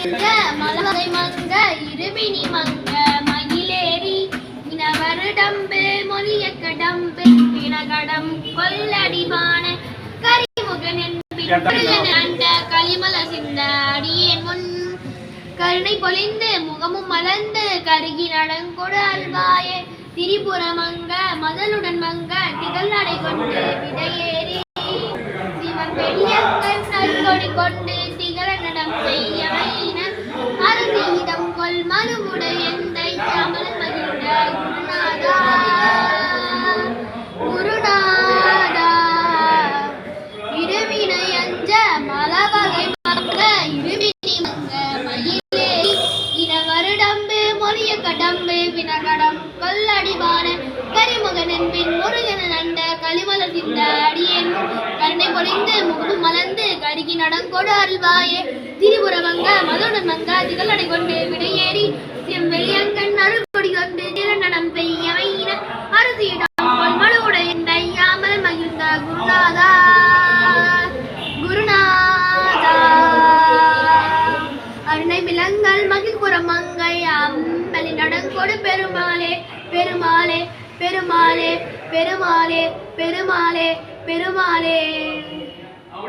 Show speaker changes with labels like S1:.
S1: மலவகை மங்க இருவினி மங்க மயிலேறி இனவருடம்பு மொழிய கடம்பு பிணகடம் கொல்லடிவான கரிமுகன் என்பின் களிமல சிந்த அடியேன் முன் கருணை பொழிந்து முகமும் மலர்ந்து கருகி நடங்கொடு அல்வாயே திரிபுரமங்க மதலுடன் மங்க திகழ் நடை கொண்டு விடையேறி சிவன் வெளியங்கன் நல்கொடி கொண்டு திகழ நடம் செய்யவையின அருதீதம் கொல் மனுவுடை எந்தை அமலன் மகிழ்ந்த குருநாதா குருநாதா இருவினை அஞ்ச மலவகை மங்க இருவினி மங்க மயிலேறி இன வருடம்பு மொழிய கடம்பு வினகடம் கொல்லடிவான கரிமுகன் என்பின் முருகன் நண்ட களிமல சிந்த அடியேன் கருணை பொழிந்து முகமும் மலர்ந்து கருகி நடங்கொடு அல்வாயே திரிபுரமங்க மதுடன் மங்க திகழ் நடை கொண்டு விடையேறி வெளியங்கன் அருள்கொடி கொண்டு திகழநடம் பெய்யவையின அரசியிடம் மழுவுடைய ஐயாமல் மகிழ்ந்த குருநாதா குருநாதா அருணை விலங்கல் மகிழ்புறம் மங்கை அம்பலி நடங்கொடு பெருமாளே பெருமாளே பெருமாளே பெருமாளே பெருமாளே பெருமாளே